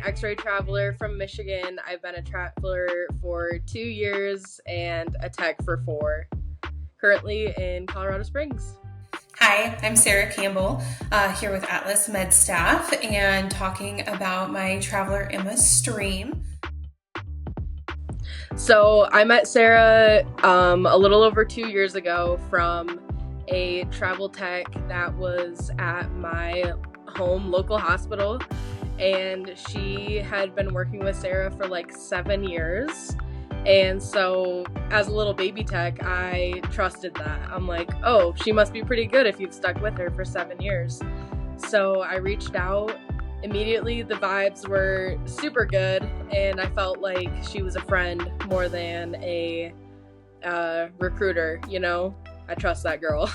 X-ray traveler from Michigan. I've been a traveler for 2 years and a tech for 4, currently in Colorado Springs. Hi, I'm Sarah Campbell, here with Atlas Med Staff and talking about my traveler Emma stream. So I met Sarah a little over 2 years ago from a travel tech that was at my home local hospital, and she had been working with Sarah for like 7 years. And so as a little baby tech, I trusted that. I'm like, oh, she must be pretty good if you've stuck with her for 7 years. So I reached out. Immediately, the vibes were super good, and I felt like she was a friend more than a recruiter, you know? I trust that girl.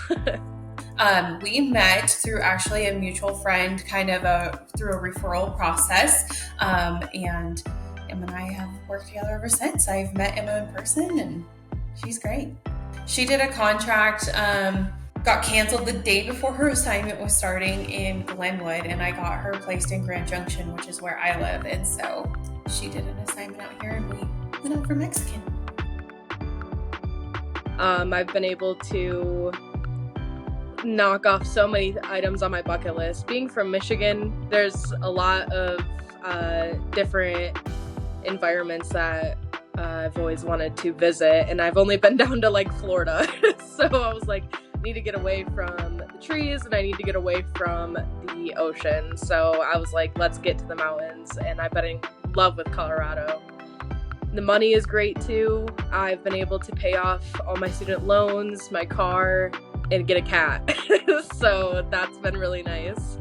We met through actually a mutual friend, kind of through a referral process, and Emma and I have worked together ever since. I've met Emma in person, and she's great. She did a contract, got canceled the day before her assignment was starting in Glenwood, and I got her placed in Grand Junction, which is where I live. And so she did an assignment out here, and we went out for Mexican. I've been able to knock off so many items on my bucket list. Being from Michigan, there's a lot of different environments that I've always wanted to visit, and I've only been down to like Florida. So I was like, I need to get away from the trees and I need to get away from the ocean. So I was like, let's get to the mountains, and I've been in love with Colorado. The money is great too. I've been able to pay off all my student loans, my car, and get a cat. So that's been really nice.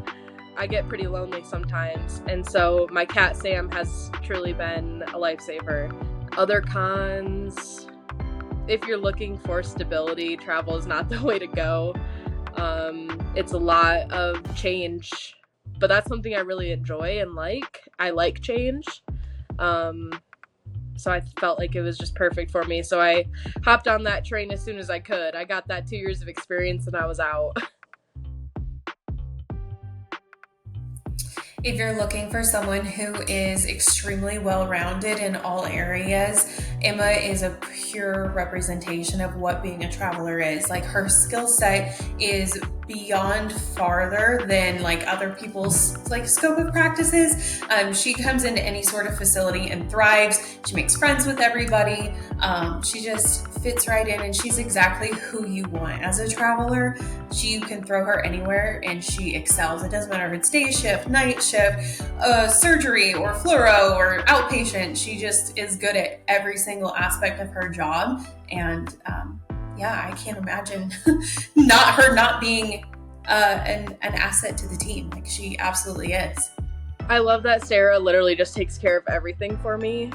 I get pretty lonely sometimes, and so my cat Sam has truly been a lifesaver. Other cons, if you're looking for stability, travel is not the way to go. It's a lot of change, but that's something I really enjoy and like. I like change. So I felt like it was just perfect for me. So I hopped on that train as soon as I could. I got that 2 years of experience and I was out. If you're looking for someone who is extremely well-rounded in all areas, Emma is a pure representation of what being a traveler is. Like, her skill set is beyond farther than like other people's like scope of practices. She comes into any sort of facility and thrives. She makes friends with everybody. She just fits right in, and she's exactly who you want as a traveler. You can throw her anywhere and she excels. It doesn't matter if it's day shift, night shift, surgery or fluoro or outpatient. She just is good at every single aspect of her job. And I can't imagine not being an asset to the team. Like, she absolutely is. I love that Sarah literally just takes care of everything for me.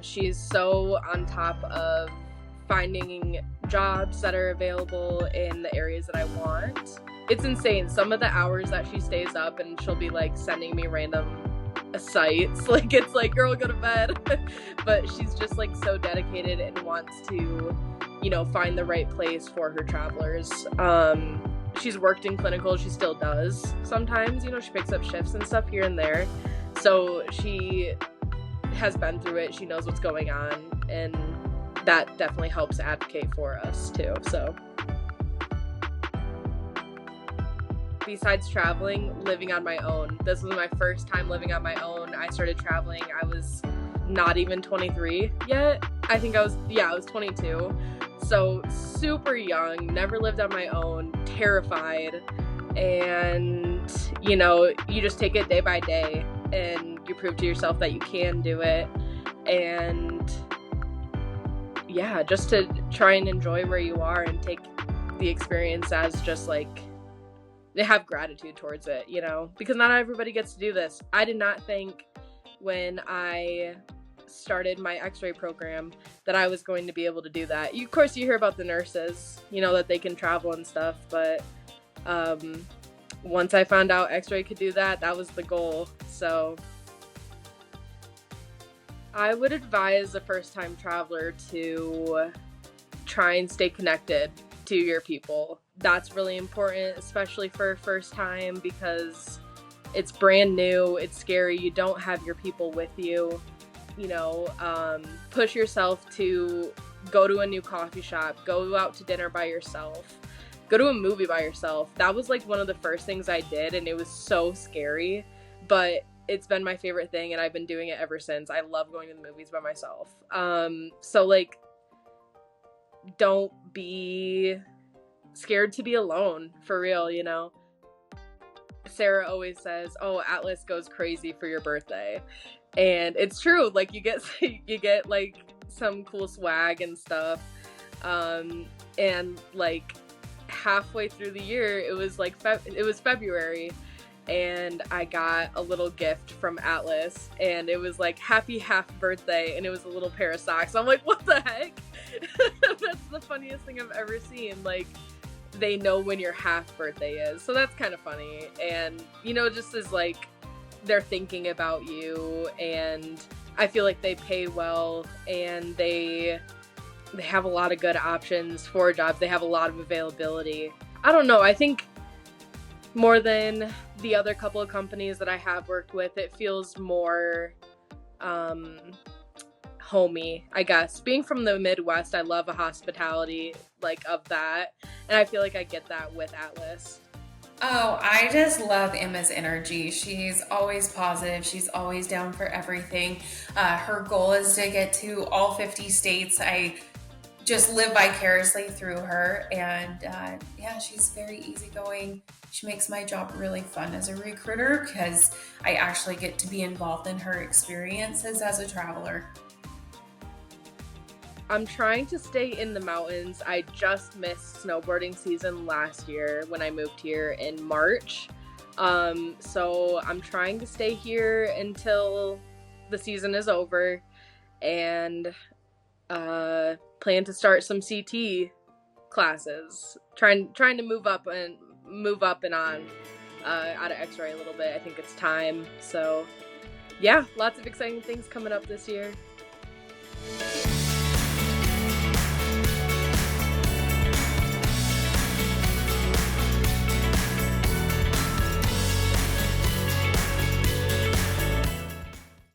She's so on top of finding jobs that are available in the areas that I want. It's insane. Some of the hours that she stays up, and she'll be like sending me random sites. Like, it's like, girl, go to bed. But she's just like so dedicated and wants to, find the right place for her travelers. She's worked in clinical. She still does sometimes. She picks up shifts and stuff here and there. So she has been through it. She knows what's going on, and that definitely helps advocate for us too. So besides traveling, living on my own. This was my first time living on my own. I started traveling. I was not even 23 yet. I think I was 22. So super young, never lived on my own, terrified. And, you just take it day by day, and you prove to yourself that you can do it. And just to try and enjoy where you are and take the experience as just like, they have gratitude towards it, because not everybody gets to do this. I did not think when I started my X-ray program that I was going to be able to do that. Of course, you hear about the nurses, that they can travel and stuff, but once I found out X-ray could do that, that was the goal. So I would advise a first-time traveler to try and stay connected to your people. That's really important, especially for a first time, because It's brand new, it's scary, you don't have your people with you, push yourself to go to a new coffee shop, go out to dinner by yourself, go to a movie by yourself. That was like one of the first things I did, and it was so scary, but it's been my favorite thing, and I've been doing it ever since. I love going to the movies by myself. So like, don't be scared to be alone, for real, Sarah always says, "Oh, Atlas goes crazy for your birthday." And it's true. Like, you get like some cool swag and stuff. And like halfway through the year, it was like it was February, and I got a little gift from Atlas, and it was like, "Happy half birthday," and it was a little pair of socks. I'm like, what the heck? That's the funniest thing I've ever seen. Like, they know when your half birthday is, so that's kind of funny. And just as like, they're thinking about you, and I feel like they pay well, and they have a lot of good options for jobs. They have a lot of availability. I don't know, I think more than the other couple of companies that I have worked with, it feels more homey, I guess. Being from the Midwest, I love a hospitality like of that, and I feel like I get that with Atlas. Oh, I just love Emma's energy. She's always positive. She's always down for everything. Her goal is to get to all 50 states. I just live vicariously through her, and yeah, she's very easygoing. She makes my job really fun as a recruiter because I actually get to be involved in her experiences as a traveler. I'm trying to stay in the mountains. I just missed snowboarding season last year when I moved here in March. So I'm trying to stay here until the season is over, and plan to start some CT classes. Trying to move up and on out of X-ray a little bit. I think it's time. So yeah, lots of exciting things coming up this year.